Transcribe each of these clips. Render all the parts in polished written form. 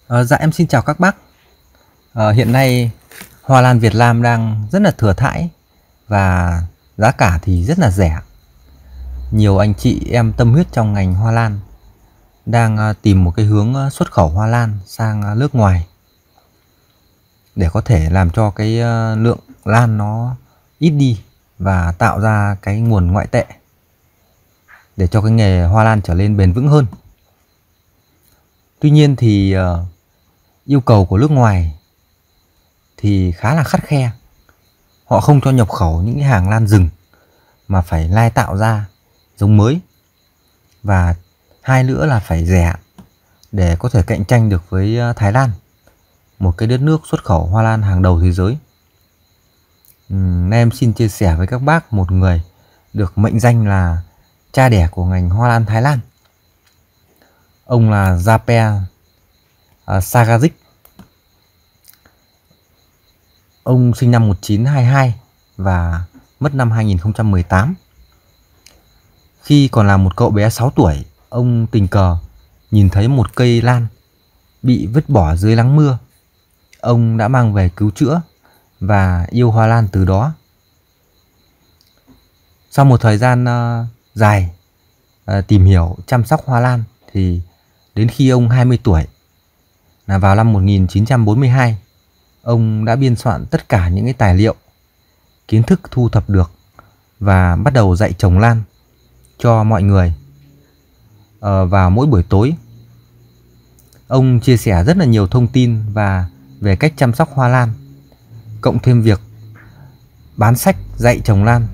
Dạ em xin chào các bác. Hiện nay hoa lan Việt Nam đang rất là thừa thãi và giá cả thì rất là rẻ. Nhiều anh chị em tâm huyết trong ngành hoa lan đang tìm một cái hướng xuất khẩu hoa lan sang nước ngoài để có thể làm cho cái lượng lan nó ít đi và tạo ra cái nguồn ngoại tệ để cho cái nghề hoa lan trở nên bền vững hơn. Tuy nhiên thì yêu cầu của nước ngoài thì khá là khắt khe. Họ không cho nhập khẩu những cái hàng lan rừng mà phải lai tạo ra giống mới, và hai nữa là phải rẻ để có thể cạnh tranh được với Thái Lan, một cái đất nước xuất khẩu hoa lan hàng đầu thế giới. Nay em xin chia sẻ với các bác một người được mệnh danh là cha đẻ của ngành hoa lan Thái Lan. Ông là Japer Sagajic. Ông sinh năm 1922 và mất năm 2018. Khi còn là một cậu bé 6 tuổi, ông tình cờ nhìn thấy một cây lan bị vứt bỏ dưới nắng mưa. Ông đã mang về cứu chữa và yêu hoa lan từ đó. Sau một thời gian dài tìm hiểu chăm sóc hoa lan thì đến khi ông 20 tuổi là vào năm 1942, ông đã biên soạn tất cả những cái tài liệu, kiến thức thu thập được và bắt đầu dạy trồng lan cho mọi người vào mỗi buổi tối. Ông chia sẻ rất là nhiều thông tin và về cách chăm sóc hoa lan, cộng thêm việc bán sách dạy trồng lan.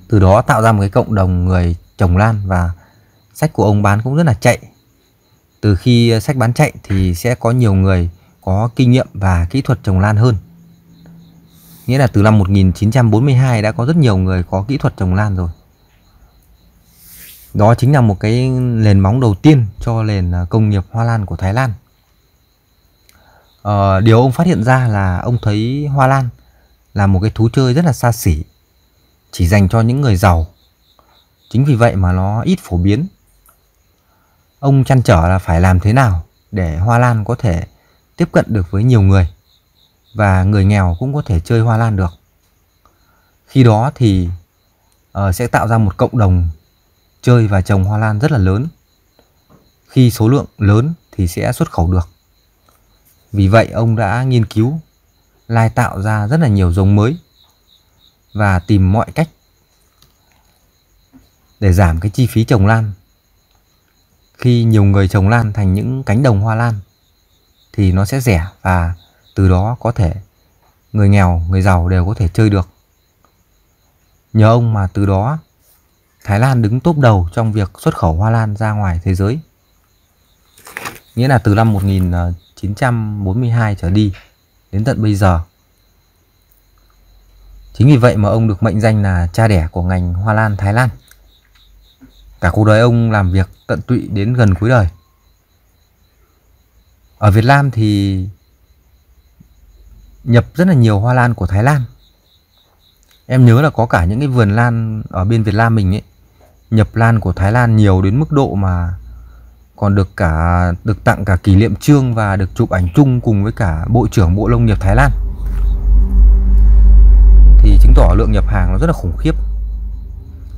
Từ đó tạo ra một cái cộng đồng người trồng lan, và sách của ông bán cũng rất là chạy. Từ khi sách bán chạy thì sẽ có nhiều người có kinh nghiệm và kỹ thuật trồng lan hơn. Nghĩa là từ năm 1942 đã có rất nhiều người có kỹ thuật trồng lan rồi. Đó chính là một cái nền móng đầu tiên cho nền công nghiệp hoa lan của Thái Lan. Điều ông phát hiện ra là ông thấy hoa lan là một cái thú chơi rất là xa xỉ, chỉ dành cho những người giàu. Chính vì vậy mà nó ít phổ biến. Ông trăn trở là phải làm thế nào để hoa lan có thể tiếp cận được với nhiều người và người nghèo cũng có thể chơi hoa lan được. Khi đó thì sẽ tạo ra một cộng đồng chơi và trồng hoa lan rất là lớn. Khi số lượng lớn thì sẽ xuất khẩu được. Vì vậy ông đã nghiên cứu, lai tạo ra rất là nhiều giống mới và tìm mọi cách để giảm cái chi phí trồng lan. Khi nhiều người trồng lan thành những cánh đồng hoa lan thì nó sẽ rẻ, và từ đó có thể người nghèo, người giàu đều có thể chơi được. Nhờ ông mà từ đó Thái Lan đứng top đầu trong việc xuất khẩu hoa lan ra ngoài thế giới. Nghĩa là từ năm 1942 trở đi đến tận bây giờ. Chính vì vậy mà ông được mệnh danh là cha đẻ của ngành hoa lan Thái Lan. Cả cuộc đời ông làm việc tận tụy đến gần cuối đời. Ở Việt Nam thì nhập rất là nhiều hoa lan của Thái Lan. Em nhớ là có cả những cái vườn lan ở bên Việt Nam mình ấy, nhập lan của Thái Lan nhiều đến mức độ mà còn được tặng cả kỷ niệm chương và được chụp ảnh chung cùng với cả Bộ trưởng Bộ Nông nghiệp Thái Lan. Thì chứng tỏ lượng nhập hàng nó rất là khủng khiếp.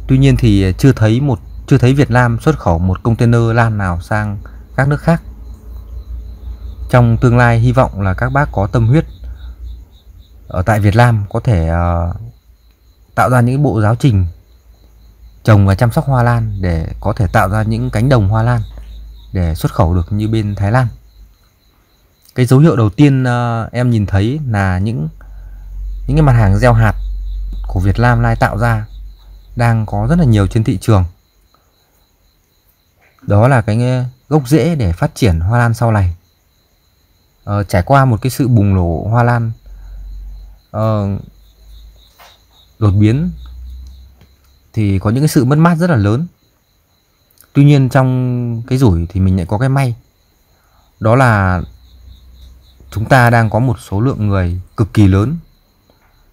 Tuy nhiên thì chưa thấy Việt Nam xuất khẩu một container lan nào sang các nước khác. Trong tương lai hy vọng là các bác có tâm huyết ở tại Việt Nam có thể tạo ra những bộ giáo trình trồng và chăm sóc hoa lan để có thể tạo ra những cánh đồng hoa lan để xuất khẩu được như bên Thái Lan. Cái dấu hiệu đầu tiên em nhìn thấy là những cái mặt hàng gieo hạt của Việt Nam lai tạo ra đang có rất là nhiều trên thị trường. Đó là cái gốc rễ để phát triển hoa lan sau này. Trải qua một cái sự bùng nổ hoa lan đột biến thì có những cái sự mất mát rất là lớn. Tuy nhiên trong cái rủi thì mình lại có cái may. Đó là chúng ta đang có một số lượng người cực kỳ lớn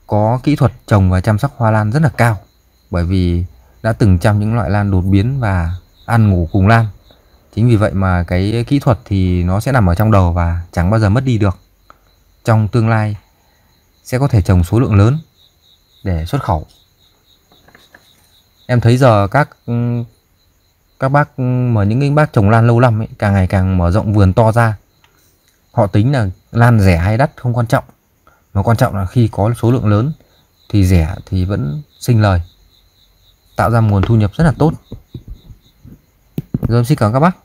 có kỹ thuật trồng và chăm sóc hoa lan rất là cao, bởi vì đã từng chăm những loại lan đột biến và ăn ngủ cùng lan. Chính vì vậy mà cái kỹ thuật thì nó sẽ nằm ở trong đầu và chẳng bao giờ mất đi được. Trong tương lai sẽ có thể trồng số lượng lớn để xuất khẩu. Em thấy giờ các bác mà những bác trồng lan lâu năm ấy, càng ngày càng mở rộng vườn to ra. Họ tính là lan rẻ hay đắt không quan trọng, mà quan trọng là khi có số lượng lớn thì rẻ thì vẫn sinh lời, tạo ra nguồn thu nhập rất là tốt. Rồi, xin cảm ơn các bác.